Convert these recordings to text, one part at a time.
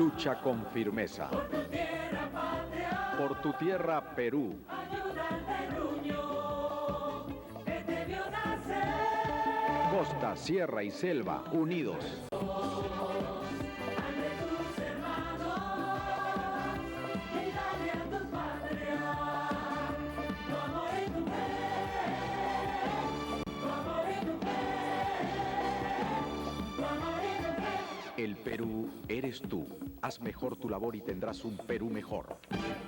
Lucha con firmeza. Por tu tierra, Perú. Costa, sierra y selva, unidos. El Perú eres tú. Haz mejor tu labor y tendrás un Perú mejor.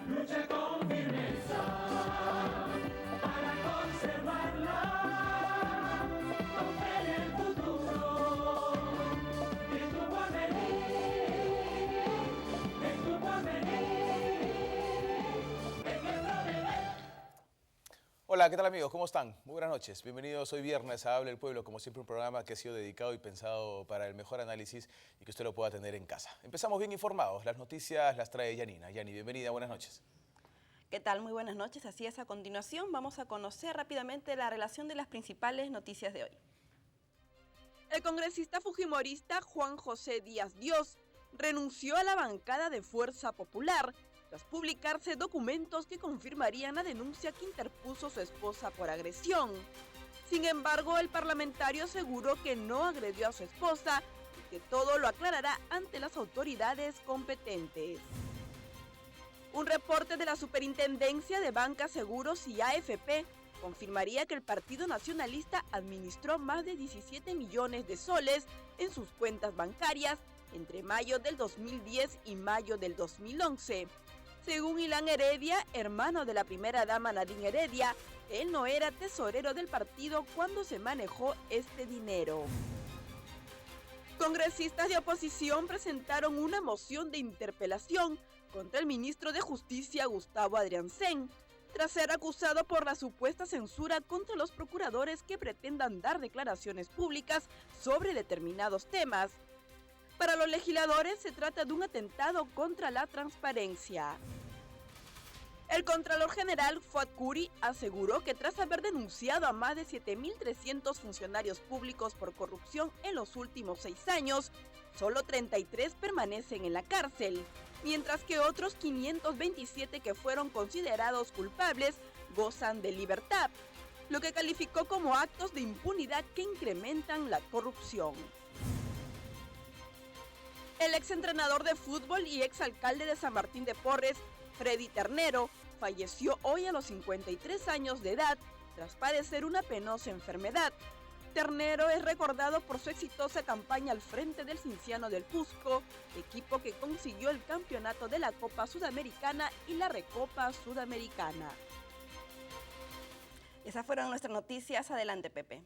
Lucha con firmeza para conservarla, con fe en el futuro, en tu porvenir, en tu porvenir, en nuestro deber. Hola, ¿qué tal amigos? ¿Cómo están? Muy buenas noches. Bienvenidos hoy viernes a Habla el Pueblo, como siempre un programa que ha sido dedicado y pensado para el mejor análisis y que usted lo pueda tener en casa. Empezamos bien informados. Las noticias las trae Yanina. Yani, bienvenida, buenas noches. ¿Qué tal? Muy buenas noches. Así es, a continuación vamos a conocer rápidamente la relación de las principales noticias de hoy. El congresista fujimorista Juan José Díaz Dios renunció a la bancada de Fuerza Popular tras publicarse documentos que confirmarían la denuncia que interpuso su esposa por agresión. Sin embargo, el parlamentario aseguró que no agredió a su esposa y que todo lo aclarará ante las autoridades competentes. Un reporte de la Superintendencia de Banca, Seguros y AFP confirmaría que el Partido Nacionalista administró más de 17 millones de soles en sus cuentas bancarias entre mayo del 2010 y mayo del 2011. Según Ilan Heredia, hermano de la primera dama Nadine Heredia, él no era tesorero del partido cuando se manejó este dinero. Congresistas de oposición presentaron una moción de interpelación contra el ministro de Justicia Gustavo Adrianzen, tras ser acusado por la supuesta censura contra los procuradores que pretendan dar declaraciones públicas sobre determinados temas. Para los legisladores se trata de un atentado contra la transparencia. El Contralor General Fuad Curi aseguró que tras haber denunciado a más de 7.300 funcionarios públicos por corrupción en los últimos 6 años, solo 33 permanecen en la cárcel, mientras que otros 527 que fueron considerados culpables gozan de libertad, lo que calificó como actos de impunidad que incrementan la corrupción. El exentrenador de fútbol y exalcalde de San Martín de Porres, Freddy Ternero, falleció hoy a los 53 años de edad tras padecer una penosa enfermedad. Ternero es recordado por su exitosa campaña al frente del Cienciano del Cusco, equipo que consiguió el campeonato de la Copa Sudamericana y la Recopa Sudamericana. Esas fueron nuestras noticias. Adelante, Pepe.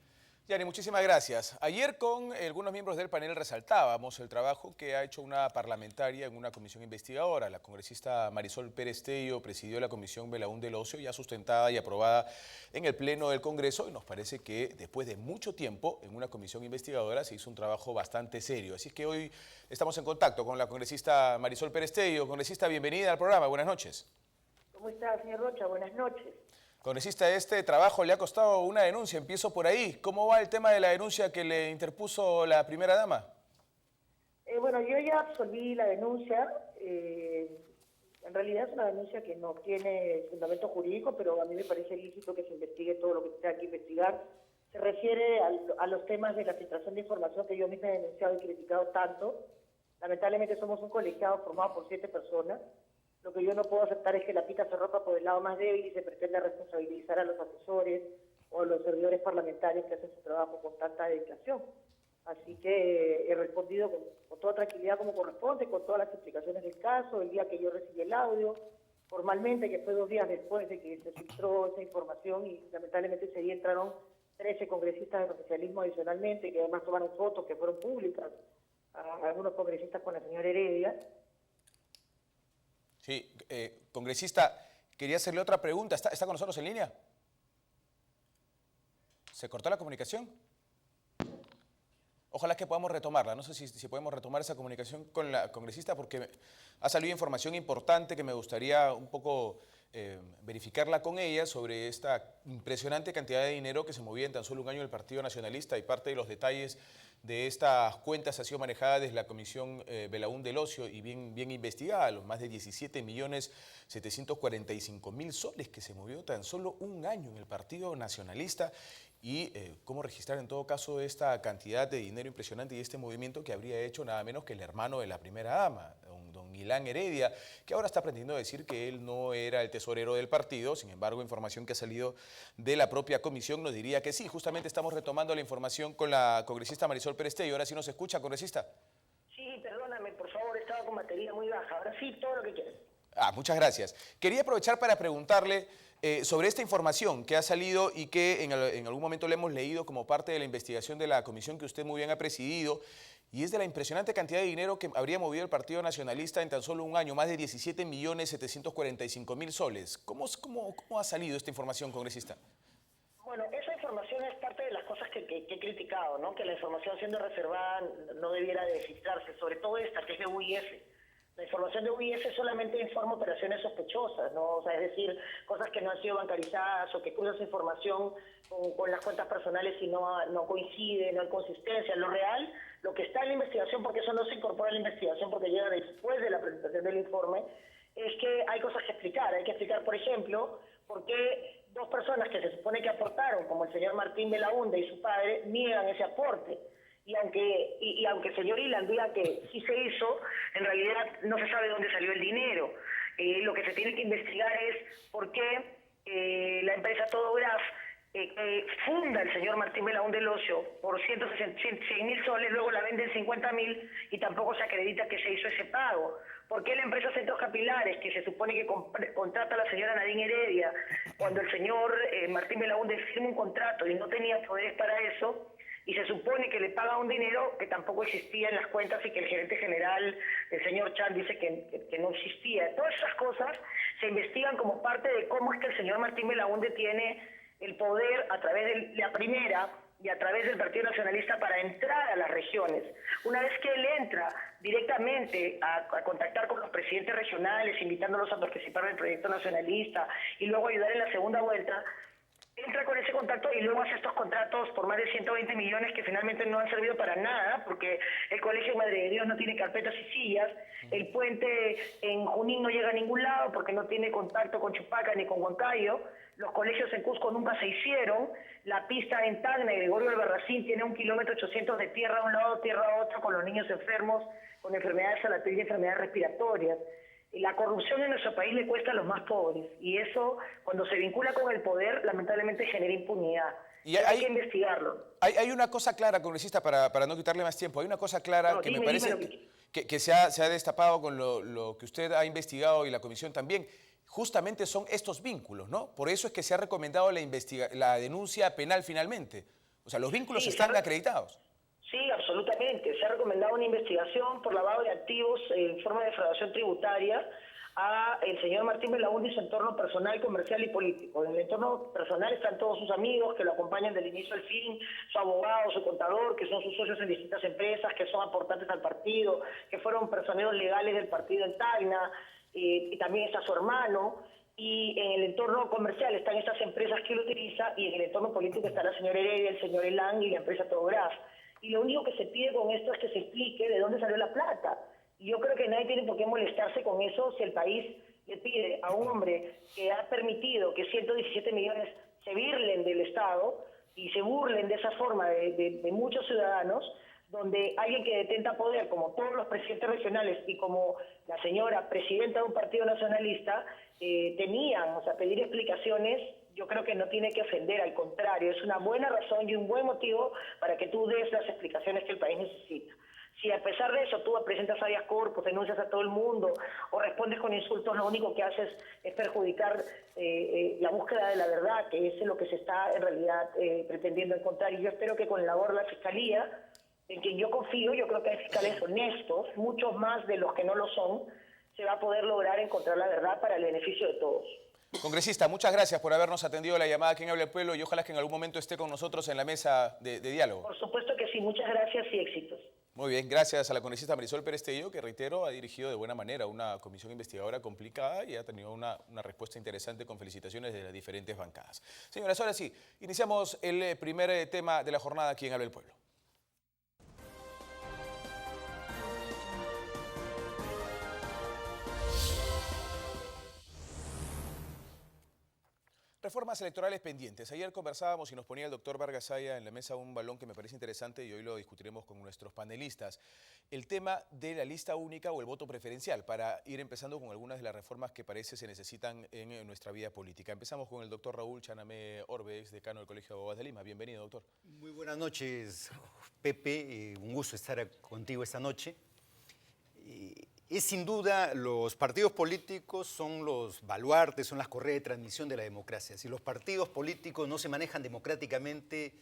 Yani, muchísimas gracias. Ayer con algunos miembros del panel resaltábamos el trabajo que ha hecho una parlamentaria en una comisión investigadora. La congresista Marisol Pérez Tello presidió la comisión Belaún del Ocio, ya sustentada y aprobada en el Pleno del Congreso, y nos parece que después de mucho tiempo en una comisión investigadora se hizo un trabajo bastante serio. Así es que hoy estamos en contacto con la congresista Marisol Pérez Tello. Congresista, bienvenida al programa. Buenas noches. ¿Cómo está, señor Rocha? Buenas noches. Congresista, este trabajo le ha costado una denuncia, empiezo por ahí. ¿Cómo va el tema de la denuncia que le interpuso la primera dama? Bueno, yo ya absolví la denuncia. En realidad es una denuncia que no tiene fundamento jurídico, pero a mí me parece lícito que se investigue todo lo que tenga que investigar. Se refiere a los temas de la filtración de información que yo misma he denunciado y criticado tanto. Lamentablemente somos un colegiado formado por 7 personas. Lo que yo no puedo aceptar es que la pita se rompa por el lado más débil y se pretenda responsabilizar a los asesores o a los servidores parlamentarios que hacen su trabajo con tanta dedicación. Así que he respondido con toda tranquilidad como corresponde, con todas las explicaciones del caso, el día que yo recibí el audio, formalmente, que fue 2 días después de que se filtró esa información, y lamentablemente ese día entraron 13 congresistas del oficialismo adicionalmente, que además tomaron fotos que fueron públicas, a algunos congresistas con la señora Heredia. Sí, congresista, quería hacerle otra pregunta. ¿Está con nosotros en línea? ¿Se cortó la comunicación? Ojalá que podamos retomarla. No sé si podemos retomar esa comunicación con la congresista, porque ha salido información importante que me gustaría un poco verificarla con ella sobre esta impresionante cantidad de dinero que se movía en tan solo un año en el Partido Nacionalista, y parte de los detalles de estas cuentas ha sido manejada desde la Comisión Belaún del Ocio y bien investigada, los más de 17.745.000 soles que se movió tan solo un año en el Partido Nacionalista, y cómo registrar en todo caso esta cantidad de dinero impresionante y este movimiento que habría hecho nada menos que el hermano de la primera dama, don Milán Heredia, que ahora está pretendiendo decir que él no era el tesorero del partido. Sin embargo, información que ha salido de la propia comisión nos diría que sí. Justamente estamos retomando la información con la congresista Marisol Pérez Tello. Ahora sí nos escucha, congresista. Sí, perdóname, por favor, estaba con batería muy baja. Ahora sí, todo lo que quieras. Muchas gracias. Quería aprovechar para preguntarle sobre esta información que ha salido y que en algún momento le hemos leído como parte de la investigación de la comisión que usted muy bien ha presidido, y es de la impresionante cantidad de dinero que habría movido el Partido Nacionalista en tan solo un año, más de 17.745.000 soles. ¿Cómo ha salido esta información, congresista? Bueno, esa información es parte de las cosas que he criticado, ¿no? Que la información siendo reservada no debiera de filtrarse, sobre todo esta, que es de UIF. La información de UIF solamente informa operaciones sospechosas, ¿no? O sea, es decir, cosas que no han sido bancarizadas o que cruzan información con las cuentas personales y no coincide, no hay consistencia. Lo real, lo que está en la investigación, porque eso no se incorpora a la investigación porque llega después de la presentación del informe, es que hay cosas que explicar. Hay que explicar, por ejemplo, por qué dos personas que se supone que aportaron, como el señor Martín Belaúnde y su padre, niegan ese aporte. Y aunque el señor Ilan diga que sí se hizo, en realidad no se sabe dónde salió el dinero. Lo que se tiene que investigar es por qué la empresa Todograf funda el señor Martín Belaúnde del Ocio por 106.000 soles, luego la vende en 50.000 y tampoco se acredita que se hizo ese pago. ¿Por qué la empresa Centros Capilares, que se supone que contrata a la señora Nadine Heredia, cuando el señor Martín Belaúnde firma un contrato y no tenía poderes para eso, y se supone que le paga un dinero que tampoco existía en las cuentas y que el gerente general, el señor Chan, dice que no existía? Todas esas cosas se investigan como parte de cómo es que el señor Martín Belaúnde tiene el poder a través de la primera y a través del Partido Nacionalista para entrar a las regiones. Una vez que él entra directamente a contactar con los presidentes regionales, invitándolos a participar del proyecto nacionalista y luego ayudar en la segunda vuelta, entra con ese contacto y luego hace estos contratos por más de 120 millones que finalmente no han servido para nada, porque el Colegio Madre de Dios no tiene carpetas y sillas, el puente en Junín no llega a ningún lado porque no tiene contacto con Chupaca ni con Huancayo, los colegios en Cusco nunca se hicieron, la pista en Tacna y Gregorio Albarracín tiene 1,8 kilómetros de tierra a un lado, tierra a otro, con los niños enfermos, con enfermedades salatorias y enfermedades respiratorias. La corrupción en nuestro país le cuesta a los más pobres, y eso, cuando se vincula con el poder, lamentablemente genera impunidad. Y hay que investigarlo. Hay una cosa clara, congresista, para no quitarle más tiempo, hay una cosa clara que me parece que se ha destapado con lo que usted ha investigado y la comisión también. Justamente son estos vínculos, ¿no? Por eso es que se ha recomendado la denuncia penal finalmente. O sea, los vínculos están acreditados. Sí, absolutamente. Se ha recomendado una investigación por lavado de activos en forma de defraudación tributaria a el señor Martín Belaúnde y su entorno personal, comercial y político. En el entorno personal están todos sus amigos que lo acompañan del inicio al fin, su abogado, su contador, que son sus socios en distintas empresas, que son aportantes al partido, que fueron personeros legales del partido en Tacna, y también está su hermano. Y en el entorno comercial están estas empresas que él utiliza, y en el entorno político está la señora Heredia, el señor Elan y la empresa Todograf. Y lo único que se pide con esto es que se explique de dónde salió la plata. Y yo creo que nadie tiene por qué molestarse con eso si el país le pide a un hombre que ha permitido que 117 millones se birlen del Estado y se burlen de esa forma de muchos ciudadanos, donde alguien que detenta poder, como todos los presidentes regionales y como la señora presidenta de un partido nacionalista, tenían, o sea, pedir explicaciones. Yo creo que no tiene que ofender, al contrario, es una buena razón y un buen motivo para que tú des las explicaciones que el país necesita. Si a pesar de eso tú presentas habeas corpus, denuncias a todo el mundo o respondes con insultos, lo único que haces es perjudicar la búsqueda de la verdad, que es lo que se está en realidad pretendiendo encontrar. Y yo espero que con la labor de la Fiscalía, en quien yo confío, yo creo que hay fiscales honestos, muchos más de los que no lo son, se va a poder lograr encontrar la verdad para el beneficio de todos. Congresista, muchas gracias por habernos atendido la llamada Quien Habla el Pueblo, y ojalá que en algún momento esté con nosotros en la mesa de diálogo. Por supuesto que sí, muchas gracias y éxitos. Muy bien, gracias a la congresista Marisol Pérez Tello, que reitero, ha dirigido de buena manera una comisión investigadora complicada y ha tenido una respuesta interesante con felicitaciones de las diferentes bancadas. Señoras, ahora sí, iniciamos el primer tema de la jornada aquí en Habla el Pueblo. Reformas electorales pendientes. Ayer conversábamos y nos ponía el doctor Vargas Saya en la mesa un balón que me parece interesante y hoy lo discutiremos con nuestros panelistas. El tema de la lista única o el voto preferencial, para ir empezando con algunas de las reformas que parece se necesitan en nuestra vida política. Empezamos con el doctor Raúl Chanamé Orbe, ex decano del Colegio de Abogados de Lima. Bienvenido, doctor. Muy buenas noches, Pepe. Un gusto estar contigo esta noche. Es sin duda, los partidos políticos son los baluartes, son las correas de transmisión de la democracia. Si los partidos políticos no se manejan democráticamente,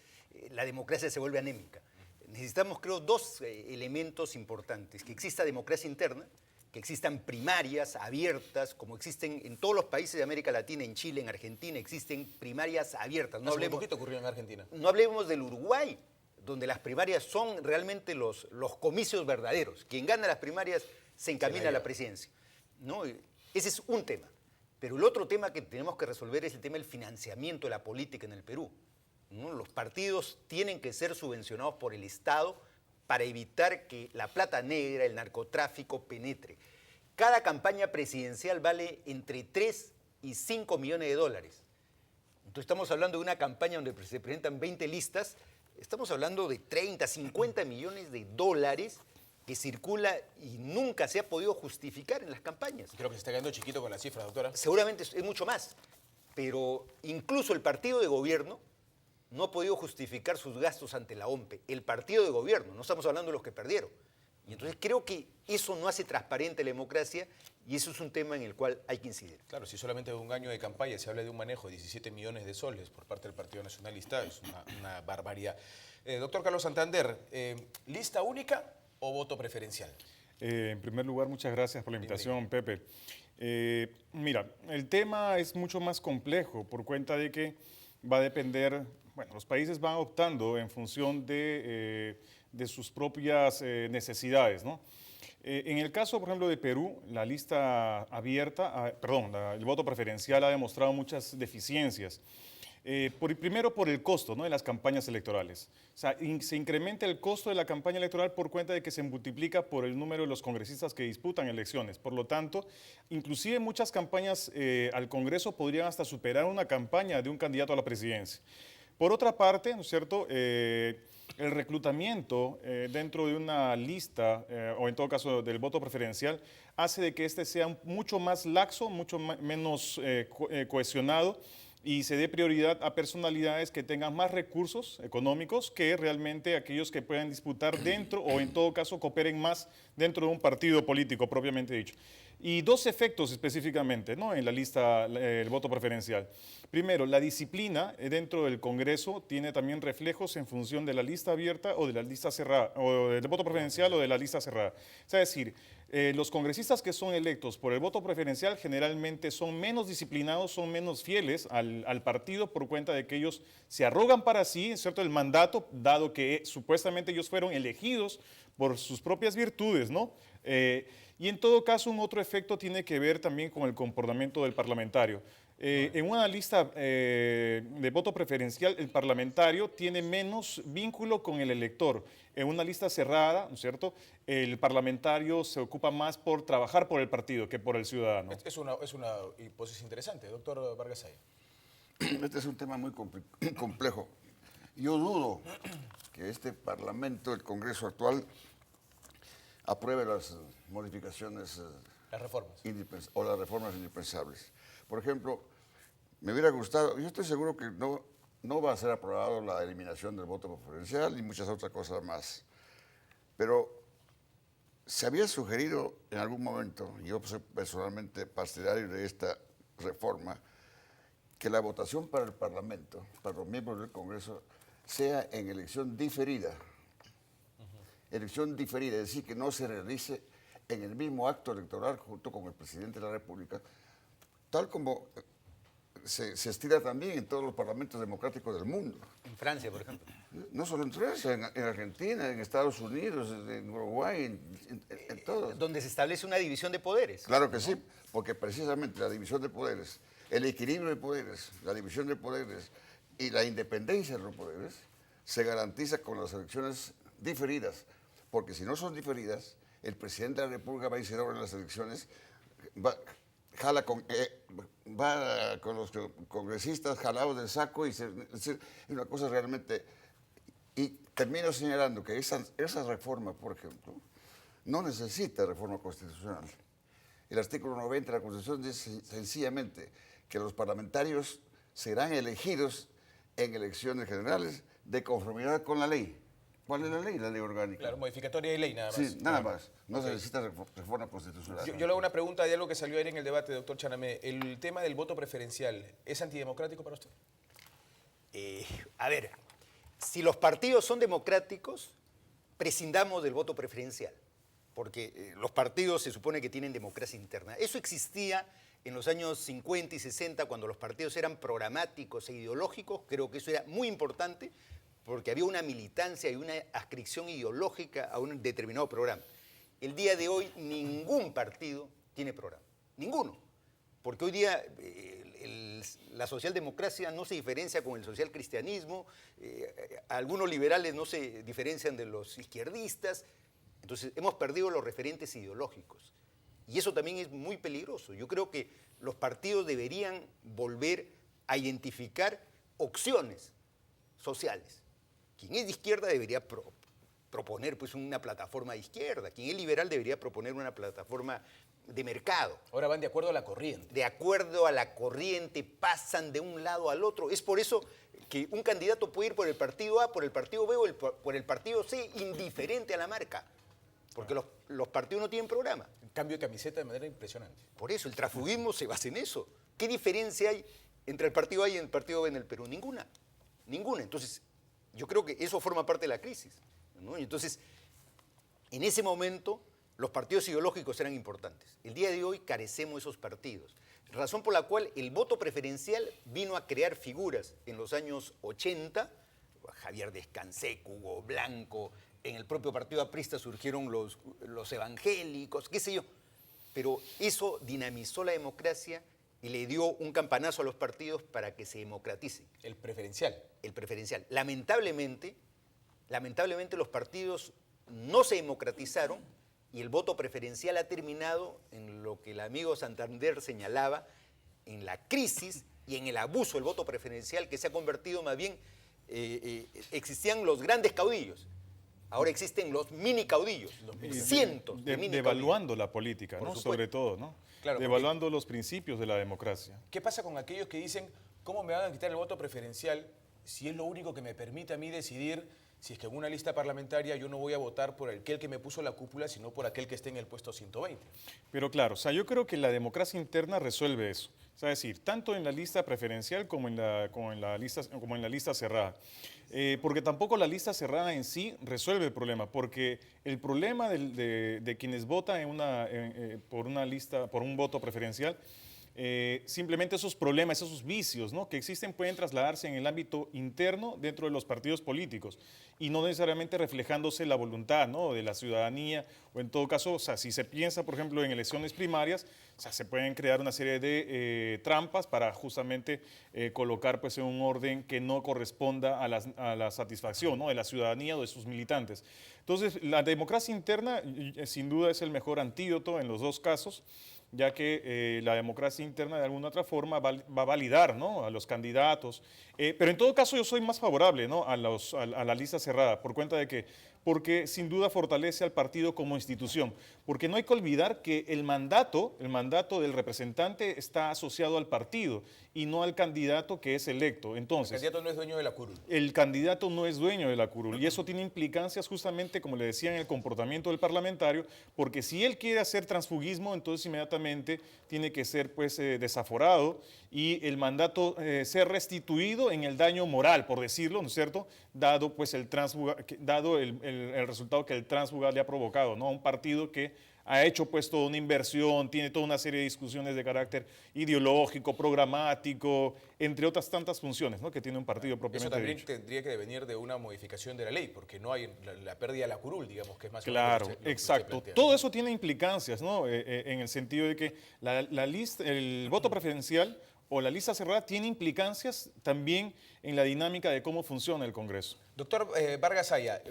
la democracia se vuelve anémica. Necesitamos, creo, dos elementos importantes. Que exista democracia interna, que existan primarias abiertas, como existen en todos los países de América Latina, en Chile, en Argentina, existen primarias abiertas. Hace un poquito ocurrió en Argentina. No hablemos del Uruguay, donde las primarias son realmente los comicios verdaderos. Quien gana las primarias se encamina a la presidencia, ¿no? Ese es un tema. Pero el otro tema que tenemos que resolver es el tema del financiamiento de la política en el Perú, ¿no? Los partidos tienen que ser subvencionados por el Estado para evitar que la plata negra, el narcotráfico penetre. Cada campaña presidencial vale entre 3 y 5 millones de dólares. Entonces estamos hablando de una campaña donde se presentan 20 listas, estamos hablando de 30, 50 millones de dólares que circula y nunca se ha podido justificar en las campañas. Creo que se está quedando chiquito con la cifra, doctora. Seguramente es mucho más, pero incluso el partido de gobierno no ha podido justificar sus gastos ante la OMPE. El partido de gobierno, no estamos hablando de los que perdieron. Y entonces creo que eso no hace transparente la democracia y eso es un tema en el cual hay que incidir. Claro, si solamente de un año de campaña se habla de un manejo de 17 millones de soles por parte del Partido Nacionalista, es una barbaridad. Doctor Carlos Santander, ¿lista única o voto preferencial? En primer lugar, muchas gracias por la invitación, Pepe. Mira, el tema es mucho más complejo por cuenta de que va a depender, bueno, los países van optando en función de sus propias necesidades, ¿no? En el caso, por ejemplo, de Perú, la lista abierta, el voto preferencial ha demostrado muchas deficiencias. Primero por el costo, ¿no?, de las campañas electorales. O sea, se incrementa el costo de la campaña electoral por cuenta de que se multiplica por el número de los congresistas que disputan elecciones. Por lo tanto, inclusive muchas campañas al Congreso podrían hasta superar una campaña de un candidato a la presidencia. Por otra parte, ¿no es cierto?, el reclutamiento dentro de una lista, o en todo caso del voto preferencial, hace de que este sea mucho más laxo, mucho menos cohesionado, y se dé prioridad a personalidades que tengan más recursos económicos que realmente aquellos que puedan disputar dentro o en todo caso cooperen más dentro de un partido político propiamente dicho. Y dos efectos específicamente, ¿no?, en la lista, el voto preferencial. Primero, la disciplina dentro del Congreso tiene también reflejos en función de la lista abierta o de la lista cerrada, o del voto preferencial o de la lista cerrada. Es decir, los congresistas que son electos por el voto preferencial generalmente son menos disciplinados, son menos fieles al partido por cuenta de que ellos se arrogan para sí, ¿cierto?, el mandato, dado que supuestamente ellos fueron elegidos por sus propias virtudes, ¿no? Y en todo caso, un otro efecto tiene que ver también con el comportamiento del parlamentario. En una lista de voto preferencial, el parlamentario tiene menos vínculo con el elector. En una lista cerrada, ¿no es cierto?, el parlamentario se ocupa más por trabajar por el partido que por el ciudadano. Es una hipótesis interesante, doctor Vargas Saya. Este es un tema muy complejo. Yo dudo que este Parlamento, el Congreso actual, apruebe las modificaciones, las reformas o las reformas indispensables. Por ejemplo, me hubiera gustado, yo estoy seguro que no va a ser aprobado la eliminación del voto preferencial y muchas otras cosas más. Pero se había sugerido en algún momento, y yo soy personalmente partidario de esta reforma, que la votación para el Parlamento, para los miembros del Congreso, sea en elección diferida. Elección diferida, es decir, que no se realice en el mismo acto electoral junto con el presidente de la República, tal como se estila también en todos los parlamentos democráticos del mundo. En Francia, por ejemplo. No solo en Suecia, en Argentina, en Estados Unidos, en Uruguay, en todo. Donde se establece una división de poderes. Claro que sí, porque precisamente la división de poderes, el equilibrio de poderes, la división de poderes y la independencia de los poderes se garantiza con las elecciones diferidas, porque si no son diferidas, el presidente de la República va a decir ahora en las elecciones, va con los congresistas jalados del saco y es decir, es una cosa realmente... Y termino señalando que esa reforma, por ejemplo, no necesita reforma constitucional. El artículo 90 de la Constitución dice sencillamente que los parlamentarios serán elegidos en elecciones generales de conformidad con la ley. ¿Cuál es la ley? La ley orgánica. Claro, modificatoria de ley nada más. Sí, nada más. No se necesita reforma constitucional. Yo le hago una pregunta de algo que salió ayer en el debate, doctor Chanamé. ¿El tema del voto preferencial es antidemocrático para usted? A ver, si los partidos son democráticos, prescindamos del voto preferencial, porque los partidos se supone que tienen democracia interna. Eso existía en los años 50 y 60, cuando los partidos eran programáticos e ideológicos. Creo que eso era muy importante, porque había una militancia y una adscripción ideológica a un determinado programa. El día de hoy ningún partido tiene programa, ninguno, porque hoy día la socialdemocracia no se diferencia con el socialcristianismo, algunos liberales no se diferencian de los izquierdistas, entonces hemos perdido los referentes ideológicos. Y eso también es muy peligroso. Yo creo que los partidos deberían volver a identificar opciones sociales. Quien es de izquierda debería proponer pues, una plataforma de izquierda. Quien es liberal debería proponer una plataforma de mercado. Ahora van de acuerdo a la corriente. De acuerdo a la corriente, pasan de un lado al otro. Es por eso que un candidato puede ir por el partido A, por el partido B o por el partido C, indiferente a la marca. Porque los partidos no tienen programa. Cambio de camiseta de manera impresionante. Por eso, el transfugismo se basa en eso. ¿Qué diferencia hay entre el partido A y el partido B en el Perú? Ninguna. Ninguna. Entonces, yo creo que eso forma parte de la crisis, ¿no? Y entonces, en ese momento, los partidos ideológicos eran importantes. El día de hoy carecemos de esos partidos. Razón por la cual el voto preferencial vino a crear figuras en los años 80, Javier Descanseco, Hugo Blanco, en el propio partido aprista surgieron los evangélicos, qué sé yo. Pero eso dinamizó la democracia y le dio un campanazo a los partidos para que se democraticen. El preferencial. El preferencial. Lamentablemente los partidos no se democratizaron y el voto preferencial ha terminado en lo que el amigo Santander señalaba, en la crisis y en el abuso del voto preferencial, que se ha convertido más bien, existían los grandes caudillos. Ahora existen los mini caudillos, cientos de mini devaluando la política, ¿no? supuesto. Sobre todo, ¿no? Claro, devaluando los principios de la democracia. ¿Qué pasa con aquellos que dicen, ¿cómo me van a quitar el voto preferencial si es lo único que me permite a mí decidir si es que en una lista parlamentaria yo no voy a votar por aquel que me puso la cúpula, sino por aquel que esté en el puesto 120? Pero claro, o sea, yo creo que la democracia interna resuelve eso. O sea, es decir, tanto en la lista preferencial como en la lista cerrada. Porque tampoco la lista cerrada en sí resuelve el problema, porque el problema de quienes votan por una lista, por un voto preferencial, simplemente esos problemas, esos vicios, ¿no?, que existen pueden trasladarse en el ámbito interno dentro de los partidos políticos y no necesariamente reflejándose la voluntad, ¿no?, de la ciudadanía, o en todo caso, o sea, si se piensa, por ejemplo, en elecciones primarias, o sea, se pueden crear una serie de trampas para justamente colocar pues, en un orden que no corresponda a la satisfacción, ¿no?, de la ciudadanía o de sus militantes. Entonces, la democracia interna sin duda es el mejor antídoto en los dos casos, ya que la democracia interna de alguna otra forma va a validar, ¿no?, a los candidatos. Pero en todo caso yo soy más favorable, ¿no?, a la lista cerrada, por cuenta de que, porque sin duda fortalece al partido como institución, porque no hay que olvidar que el mandato del representante está asociado al partido y no al candidato que es electo. Entonces, El candidato no es dueño de la curul. el candidato no es dueño de la curul y eso tiene implicancias justamente, como le decía, en el comportamiento del parlamentario, porque si él quiere hacer transfugismo, entonces inmediatamente tiene que ser pues, desaforado y el mandato ser restituido en el daño moral, por decirlo, ¿no es cierto?, dado pues, el resultado que el tránsfuga le ha provocado, ¿no?, a un partido que ha hecho pues toda una inversión, tiene toda una serie de discusiones de carácter ideológico, programático, entre otras tantas funciones, ¿no?, que tiene un partido Eso propiamente también dicho. tendría que venir de una modificación de la ley, porque no hay la pérdida de la curul, digamos, que es más o Claro, menos lo que usted exacto. plantea. Todo eso tiene implicancias, ¿no? En el sentido de que la lista, el voto preferencial o la lista cerrada tiene implicancias también en la dinámica de cómo funciona el Congreso. Doctor Vargas Aya,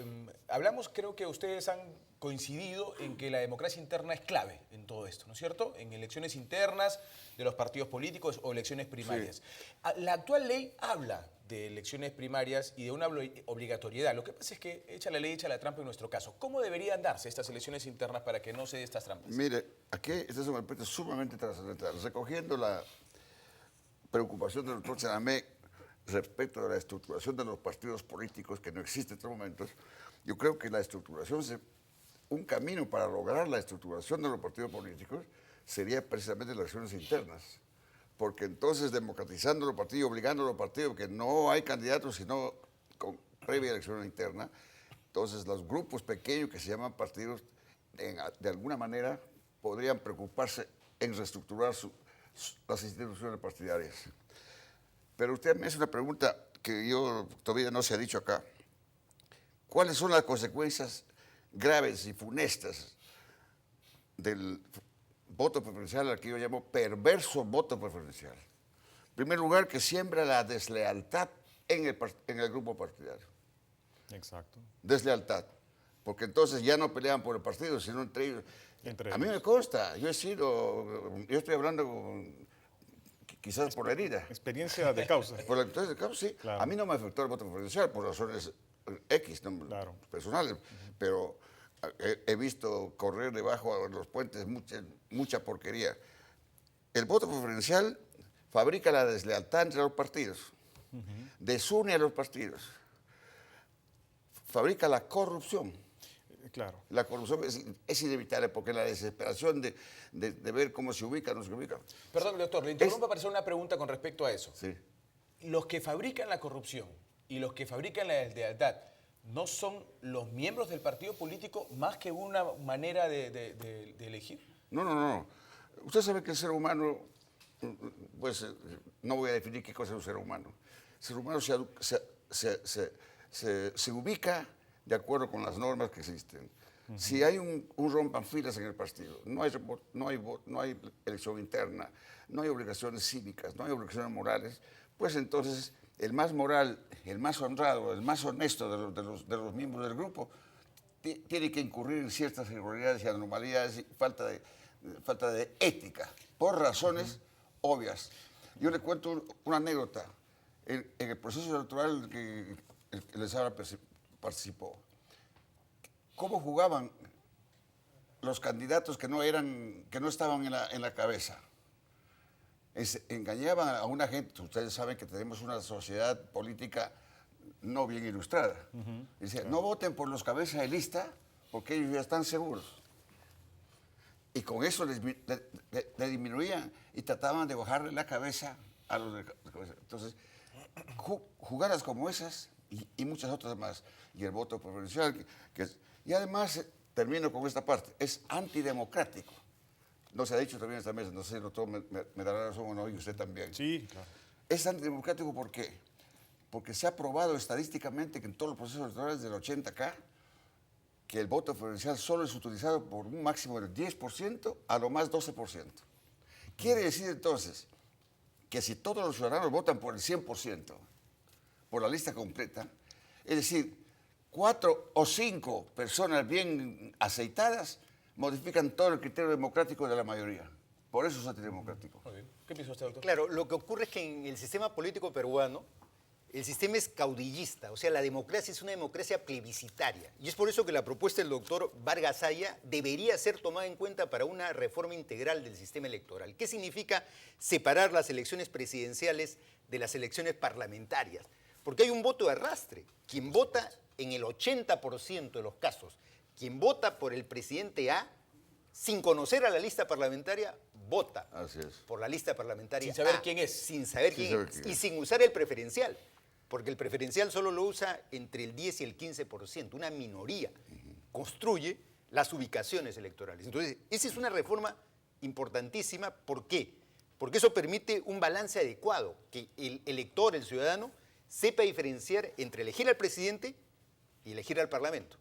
hablamos, creo que ustedes han coincidido en que la democracia interna es clave en todo esto, ¿no es cierto? En elecciones internas de los partidos políticos o elecciones primarias. Sí. La actual ley habla de elecciones primarias y de una obligatoriedad. Lo que pasa es que echa la ley, echa la trampa en nuestro caso. ¿Cómo deberían darse estas elecciones internas para que no se den estas trampas? Mire, aquí este es un aspecto sumamente trascendental. Recogiendo la preocupación del doctor Senamé respecto de la estructuración de los partidos políticos, que no existe en estos momentos, yo creo que la estructuración, un camino para lograr la estructuración de los partidos políticos sería precisamente las elecciones internas. Porque entonces democratizando los partidos, obligando a los partidos que no hay candidatos sino con previa elección interna, entonces los grupos pequeños que se llaman partidos de alguna manera podrían preocuparse en reestructurar las instituciones partidarias. Pero usted me hace una pregunta que yo todavía no se ha dicho acá. ¿Cuáles son las consecuencias graves y funestas del voto preferencial, al que yo llamo perverso voto preferencial? En primer lugar, que siembra la deslealtad en el grupo partidario. Exacto. Deslealtad. Porque entonces ya no pelean por el partido, sino entre ellos. A mí me consta, yo estoy hablando quizás por la herida. Experiencia de causa. Por la experiencia de causa, sí. Claro. A mí no me afectó el voto preferencial por razones X, ¿no? Claro. Personales, pero he visto correr debajo de los puentes mucha porquería. El voto preferencial fabrica la deslealtad entre los partidos, desune a los partidos, fabrica la corrupción. Claro. La corrupción es inevitable porque la desesperación de ver cómo se ubica o no se ubica. Perdón, doctor, le interrumpo para hacer una pregunta con respecto a eso. Sí. Los que fabrican la corrupción y los que fabrican la deslealtad, ¿no son los miembros del partido político más que una manera de elegir? No. Usted sabe que el ser humano, pues no voy a definir qué cosa es un ser humano. El ser humano se ubica de acuerdo con las normas que existen. Si hay un rompanfilas en el partido, no hay elección interna, no hay obligaciones cívicas, no hay obligaciones morales, pues entonces el más moral, el más honrado, el más honesto de los miembros del grupo tiene que incurrir en ciertas irregularidades y anomalías y falta de ética, por razones obvias. Yo le cuento una anécdota. En el proceso electoral que les participó, ¿cómo jugaban los candidatos que no estaban en la cabeza? Engañaban a una gente. Ustedes saben que tenemos una sociedad política no bien ilustrada. Decían, no voten por los cabezas de lista porque ellos ya están seguros. Y con eso le disminuían y trataban de bajarle la cabeza a los de la cabeza. Entonces, jugadas como esas y muchas otras más. Y el voto preferencial, y además, termino con esta parte, es antidemocrático. No se ha dicho también en esta mesa, no sé si el doctor me dará razón o no, y usted también. Sí, claro. Es antidemocrático, ¿por qué? Porque se ha probado estadísticamente que en todos los procesos electorales del 80 acá, que el voto preferencial solo es utilizado por un máximo del 10% a lo más 12%. Quiere decir entonces que si todos los ciudadanos votan por el 100%, por la lista completa, es decir, 4 o 5 personas bien aceitadas modifican todo el criterio democrático de la mayoría. Por eso es antidemocrático. Muy bien. ¿Qué piensa usted, doctor? Claro, lo que ocurre es que en el sistema político peruano, el sistema es caudillista, o sea, la democracia es una democracia plebiscitaria. Y es por eso que la propuesta del doctor Vargas Aya debería ser tomada en cuenta para una reforma integral del sistema electoral. ¿Qué significa separar las elecciones presidenciales de las elecciones parlamentarias? Porque hay un voto de arrastre. Quien vota en el 80% de los casos, quien vota por el presidente A, sin conocer a la lista parlamentaria, vota Así es. por la lista parlamentaria Sin saber A, quién es. Sin saber quién saber es. quién Y es. sin usar el preferencial. Porque el preferencial solo lo usa entre el 10 y el 15%, una minoría. Construye las ubicaciones electorales. Entonces, esa es una reforma importantísima. ¿Por qué? Porque eso permite un balance adecuado, que el elector, el ciudadano, sepa diferenciar entre elegir al presidente y elegir al Parlamento.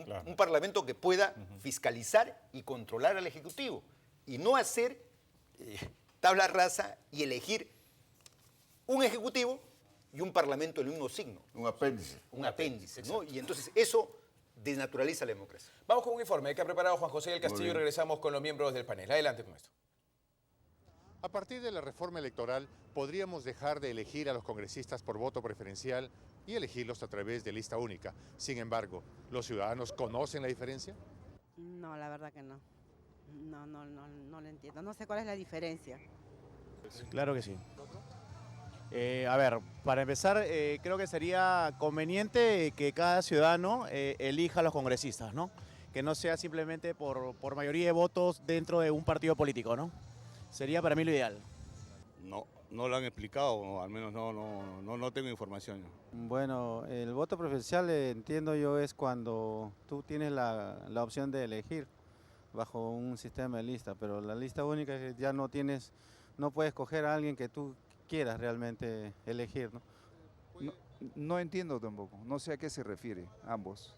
Claro. Un Parlamento que pueda fiscalizar y controlar al Ejecutivo y no hacer tabla rasa y elegir un Ejecutivo y un Parlamento del mismo signo. Un apéndice. Un apéndice, ¿no? Y entonces eso desnaturaliza la democracia. Vamos con un informe que ha preparado Juan José del Castillo y regresamos con los miembros del panel. Adelante con esto. A partir de la reforma electoral, podríamos dejar de elegir a los congresistas por voto preferencial y elegirlos a través de lista única. Sin embargo, ¿los ciudadanos conocen la diferencia? No, la verdad que no. No lo entiendo. No sé cuál es la diferencia. Claro que sí. A ver, para empezar, creo que sería conveniente que cada ciudadano elija a los congresistas, ¿no? Que no sea simplemente por mayoría de votos dentro de un partido político, ¿no? Sería para mí lo ideal. No lo han explicado, o al menos no tengo información. Bueno, el voto preferencial entiendo yo es cuando tú tienes la opción de elegir bajo un sistema de lista, pero la lista única es que ya no puedes escoger a alguien que tú quieras realmente elegir, ¿no? No entiendo tampoco, no sé a qué se refiere ambos.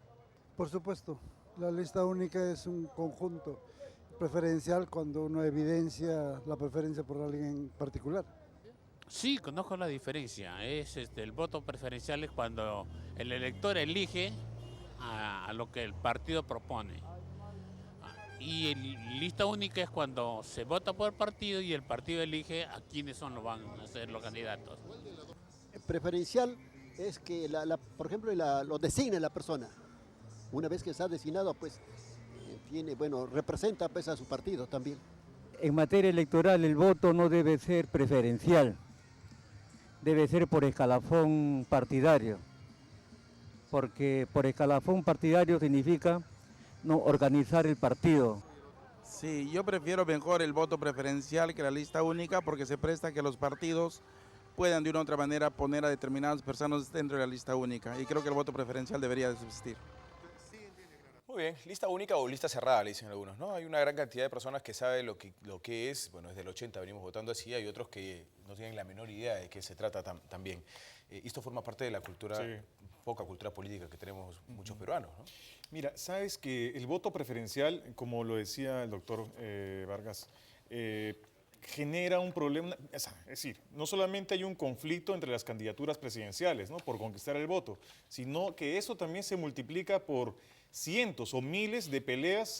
Por supuesto, la lista única es un conjunto preferencial cuando uno evidencia la preferencia por alguien en particular. Sí, conozco la diferencia. El voto preferencial es cuando el elector elige a lo que el partido propone. Y lista única es cuando se vota por el partido y el partido elige a quiénes van a ser los candidatos. Preferencial es que, por ejemplo, lo designa la persona. Una vez que está designado, pues representa pues, a su partido también. En materia electoral el voto no debe ser preferencial, debe ser por escalafón partidario, porque por escalafón partidario significa no organizar el partido. Sí, yo prefiero mejor el voto preferencial que la lista única porque se presta que los partidos puedan de una u otra manera poner a determinadas personas dentro de la lista única y creo que el voto preferencial debería de subsistir. Muy bien, lista única o lista cerrada, le dicen algunos, ¿no? Hay una gran cantidad de personas que saben lo que es, bueno, desde el 80 venimos votando así, hay otros que no tienen la menor idea de qué se trata también. Esto forma parte de la cultura, poca cultura política que tenemos muchos peruanos, ¿no? Mira, sabes que el voto preferencial, como lo decía el doctor Vargas, genera un problema, es decir, no solamente hay un conflicto entre las candidaturas presidenciales, ¿no?, por conquistar el voto, sino que eso también se multiplica por cientos o miles de peleas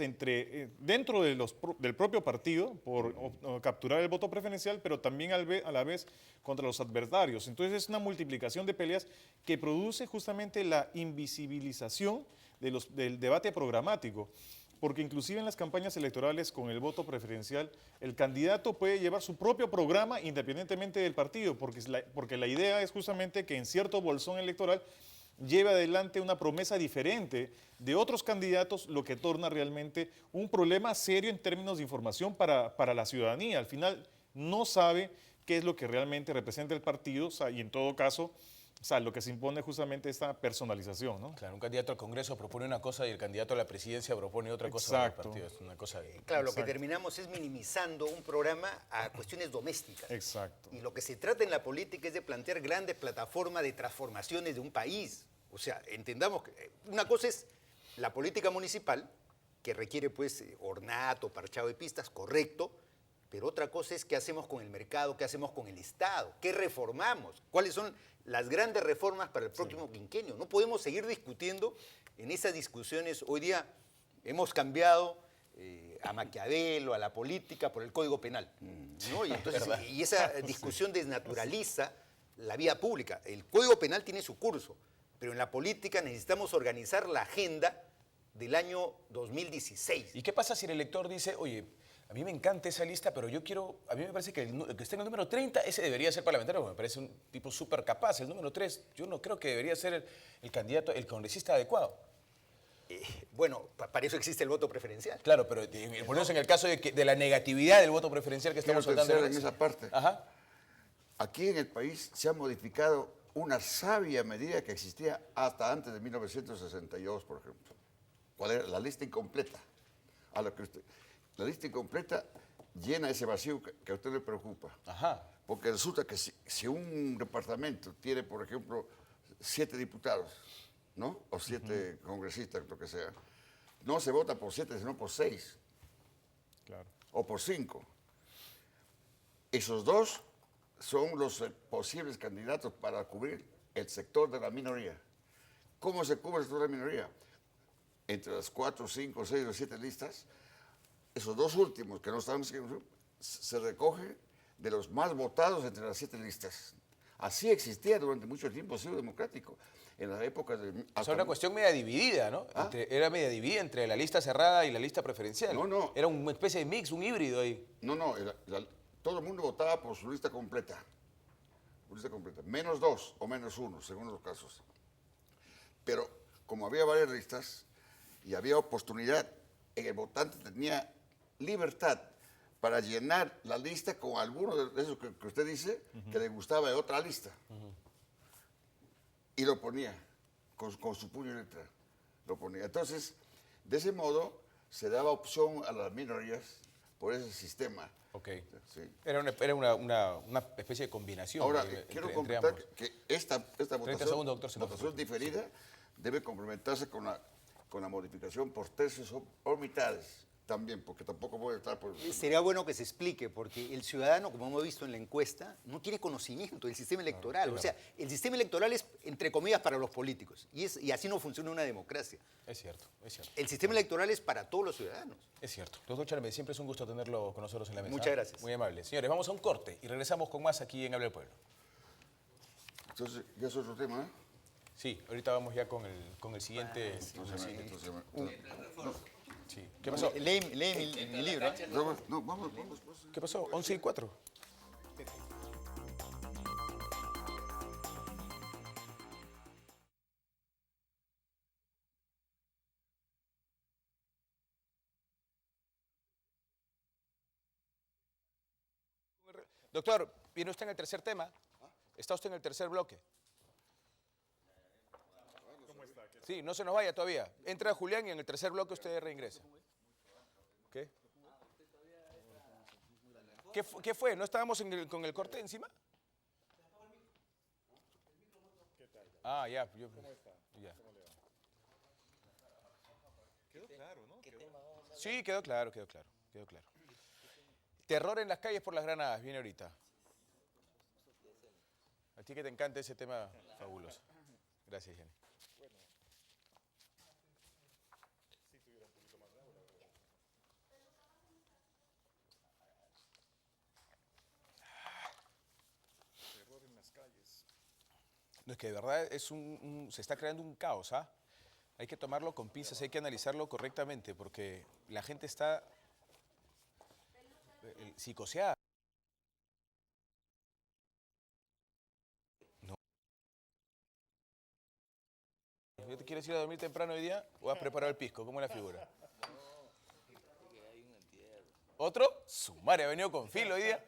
dentro de del propio partido por capturar el voto preferencial, pero también a la vez contra los adversarios. Entonces es una multiplicación de peleas que produce justamente la invisibilización del debate programático. Porque inclusive en las campañas electorales con el voto preferencial, el candidato puede llevar su propio programa independientemente del partido, porque la idea es justamente que en cierto bolsón electoral lleve adelante una promesa diferente de otros candidatos, lo que torna realmente un problema serio en términos de información para la ciudadanía. Al final no sabe qué es lo que realmente representa el partido, y en todo caso, lo que se impone justamente esta personalización, ¿no? Claro, un candidato al Congreso propone una cosa y el candidato a la presidencia propone otra cosa para el partido. Es una cosa claro, lo que terminamos es minimizando un programa a cuestiones domésticas. Exacto. Y lo que se trata en la política es de plantear grandes plataformas de transformaciones de un país. O sea, entendamos que una cosa es la política municipal, que requiere pues ornato, parchado de pistas, correcto, pero otra cosa es qué hacemos con el mercado, qué hacemos con el Estado, qué reformamos, cuáles son las grandes reformas para el próximo quinquenio. No podemos seguir discutiendo en esas discusiones. Hoy día hemos cambiado a Maquiavelo, a la política, por el Código Penal, ¿no? Y esa discusión desnaturaliza la vida pública. El Código Penal tiene su curso, pero en la política necesitamos organizar la agenda del año 2016. ¿Y qué pasa si el elector dice, oye, a mí me encanta esa lista, pero yo quiero, a mí me parece que el que esté en el número 30, ese debería ser parlamentario, porque me parece un tipo súper capaz. El número 3, yo no creo que debería ser el candidato, el congresista adecuado. Bueno, para eso existe el voto preferencial. Claro, pero ponemos en el caso de la negatividad del voto preferencial que estamos tratando en esa parte. Ajá. Aquí en el país se ha modificado una sabia medida que existía hasta antes de 1962, por ejemplo. ¿Cuál era? La lista incompleta. La lista incompleta llena ese vacío que a usted le preocupa. Ajá. Porque resulta que si un departamento tiene, por ejemplo, 7 diputados, ¿no? O 7 congresistas, lo que sea, no se vota por 7, sino por 6. Claro. O por 5. Esos 2 son los posibles candidatos para cubrir el sector de la minoría. ¿Cómo se cubre el sector de la minoría? Entre las 4, 5, 6 o 7 listas, esos 2 últimos que no están se recogen de los más votados entre las 7 listas. Así existía durante mucho tiempo, ha sido democrático. En las épocas de... O sea, una cuestión media dividida, ¿no? Era media dividida entre la lista cerrada y la lista preferencial. No. Era una especie de mix, un híbrido ahí. No, todo el mundo votaba por su lista completa. Su lista completa. Menos 2 o menos 1, según los casos. Pero como había varias listas y había oportunidad, el votante tenía libertad para llenar la lista con alguno de esos que usted dice que le gustaba de otra lista. Y lo ponía con su puño y letra. Lo ponía. Entonces, de ese modo, se daba opción a las minorías por ese sistema. Ok. Sí. Era una especie de combinación. Ahora, quiero completar que esta votación diferida debe complementarse con la modificación por tercios o mitades. También, porque tampoco puede estar por... Sería bueno que se explique, porque el ciudadano, como hemos visto en la encuesta, no tiene conocimiento del sistema electoral. O sea, el sistema electoral es, entre comillas, para los políticos. Y así no funciona una democracia. Es cierto, es cierto. El sistema electoral es para todos los ciudadanos. Es cierto. Doctor Charme, siempre es un gusto tenerlo con nosotros en la mesa. Muchas gracias. Muy amable. Señores, vamos a un corte y regresamos con más aquí en Habla del Pueblo. Entonces, ya es otro tema, ¿eh? Sí, ahorita vamos ya con el siguiente... Sí. ¿Qué pasó? Lee mi libro. No, vamos. ¿Qué pasó? 11:04. Doctor, ¿viene usted en el tercer tema? ¿Está usted en el tercer bloque? Sí, no se nos vaya todavía. Entra Julián y en el tercer bloque usted reingresa. ¿Qué? ¿Qué fue? ¿No estábamos con el corte encima? Ah, ya. Ya. Quedó claro, ¿no? Sí, quedó claro. Terror en las calles por las granadas, viene ahorita. A ti que te encanta ese tema, fabuloso. Gracias, Jenny. No, es que de verdad se está creando un caos, ¿ah? Hay que tomarlo con pinzas, hay que analizarlo correctamente, porque la gente está psicoseada. No. ¿Te quieres ir a dormir temprano hoy día o has preparado el pisco? ¿Cómo es la figura? ¿Otro? Su madre ha venido con filo hoy día.